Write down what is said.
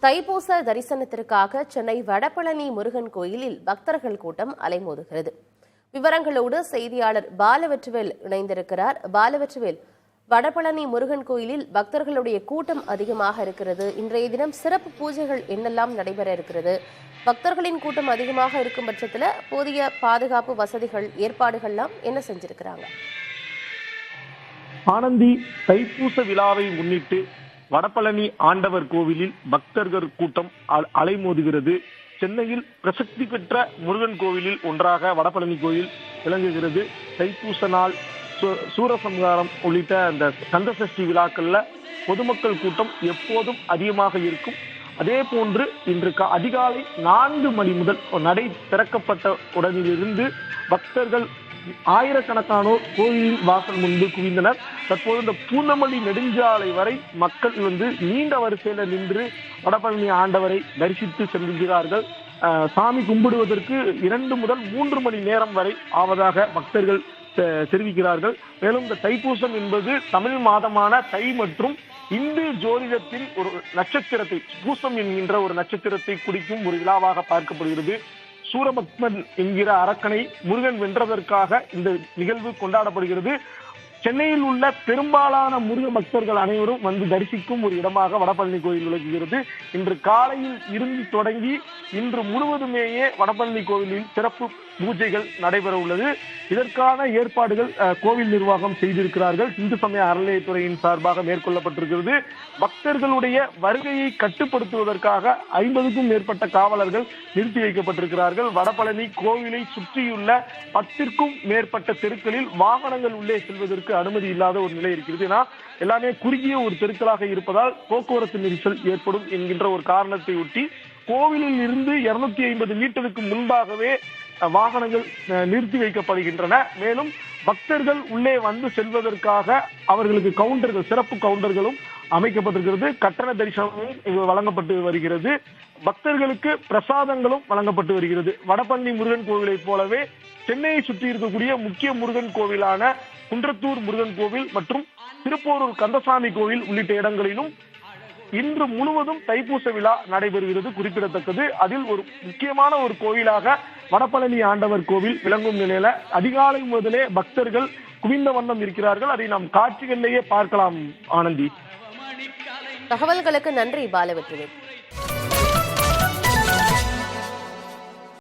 தைப்பூச தரிசனத்திற்காக சென்னை வடபழனி முருகன் கோயிலில் பக்தர்கள் கூட்டம் அலைமோதுகிறது. விவரங்களோடு செய்தியாளர் பாலவெற்றிவேல் இணைந்திருக்கிறார். பாலவெற்றிவேல், வடபழனி முருகன் கோயிலில் பக்தர்களுடைய கூட்டம் அதிகமாக இருக்கிறது. இன்றைய தினம் சிறப்பு பூஜைகள் என்னெல்லாம் நடைபெற இருக்கிறது? பக்தர்களின் கூட்டம் அதிகமாக இருக்கும் பட்சத்தில் போதிய பாதுகாப்பு வசதிகள் ஏற்பாடுகள்லாம் என்ன செஞ்சிருக்கிறாங்க? ஆனந்தி, தைப்பூச விழாவை முன்னிட்டு வடபழனி ஆண்டவர் கோவிலில் பக்தர்கள் கூட்டம் அலைமோதுகிறது. சென்னையில் பிரசித்தி பெற்ற முருகன் கோவிலில் ஒன்றாக வடபழனி கோயில் விளங்குகிறது. தைப்பூச நாள், சூரசம்ஹாரம் உள்ளிட்ட அந்த கந்தசஷ்டி விழாக்கள்ல பொதுமக்கள் கூட்டம் எப்போதும் அதிகமாக இருக்கும். அதே போன்று இன்று அதிகாலை 4 மணி முதல் நடை திறக்கப்பட்ட உடனிலிருந்து பக்தர்கள் ஆயிரக்கணக்கானோர் கோயிலின் வாசல் முன்பு குவிந்தனர். தற்போது இந்த பூந்தமல்லி நெடுஞ்சாலை வரை மக்கள் நீண்ட வரிசையில நின்று வடபழனி ஆண்டவரை தரிசித்து செல்கிறார்கள். சாமி கும்பிடுவதற்கு 2 முதல் 3 மணி நேரம் வரை ஆவதாக பக்தர்கள் தெரிவிக்கிறார்கள். மேலும் இந்த தைப்பூசம் என்பது தமிழ் மாதமான தை மற்றும் இந்து ஜோதிடத்தின் ஒரு நட்சத்திரத்தை, பூசம் என்கின்ற ஒரு நட்சத்திரத்தை குறிக்கும் ஒரு விழாவாக பார்க்கப்படுகிறது. சூரபத்மன் என்கிற அரக்கனை முருகன் வென்றதற்காக இந்த நிகழ்வு கொண்டாடப்படுகிறது. சென்னையில் உள்ள பெரும்பாலான முருக பக்தர்கள் அனைவரும் வந்து தரிசிக்கும் ஒரு இடமாக வடபழனி கோயில் விளங்குகிறது. இன்று காலையில் இருந்து தொடங்கி இன்று முழுவதுமேயே வடபழனி கோவிலில் சிறப்பு பூஜைகள் நடைபெற உள்ளது. இதற்கான ஏற்பாடுகள் கோவில் நிர்வாகம் செய்திருக்கிறார்கள். இந்து சமய அறநிலையத்துறையின் சார்பாக மேற்கொள்ளப்பட்டிருக்கிறது. பக்தர்களுடைய வருகையை கட்டுப்படுத்துவதற்காக 50க்கும் மேற்பட்ட காவலர்கள் நிறுத்தி வைக்கப்பட்டிருக்கிறார்கள். வடபழனி கோவிலை சுற்றியுள்ள 10க்கும் மேற்பட்ட தெருக்களில் வாகனங்கள் உள்ளே செல்வதற்கு அனுமதி இல்லாத ஒரு நிலை இருக்கிறது. ஏன்னா எல்லாமே குறுகிய ஒரு தெருக்களாக இருப்பதால் போக்குவரத்து நெரிசல் ஏற்படும் என்கின்ற ஒரு காரணத்தை ஒட்டி கோவிலில் இருந்து 250 மீட்டருக்கு முன்பாகவே வாகனங்கள் நிறுத்தி வைக்கப்படுகின்றன. மேலும் பக்தர்கள் உள்ளே வந்து செல்வதற்காக அவர்களுக்கு கவுண்டர்கள், சிறப்பு கவுண்டர்களும் அமைக்கப்பட்டிருக்கிறது. கட்டண தரிசனமும் வழங்கப்பட்டு வருகிறது. பக்தர்களுக்கு பிரசாதங்களும் வழங்கப்பட்டு வருகிறது. வடபழனி முருகன் கோவிலை போலவே சென்னையை சுற்றி இருக்கக்கூடிய முக்கிய முருகன் கோவிலான குன்றத்தூர் முருகன் கோவில் மற்றும் திருப்போரூர் கந்தசாமி கோவில் உள்ளிட்ட இடங்களிலும் இன்று முழுவதும் தைப்பூச விழா நடைபெறுகிறது குறிப்பிடத்தக்கது. அதில் ஒரு முக்கியமான ஒரு கோவிலாக வடபழனி ஆண்டவர் கோவில் விளங்கும் நிலையில அதிகாலை முதலே பக்தர்கள் குவிந்த வண்ணம் இருக்கிறார்கள். அதை நாம் காட்சிகளிலேயே பார்க்கலாம். ஆனந்தி, தகவல்களுக்கு நன்றி பாலவெற்றிவேல்.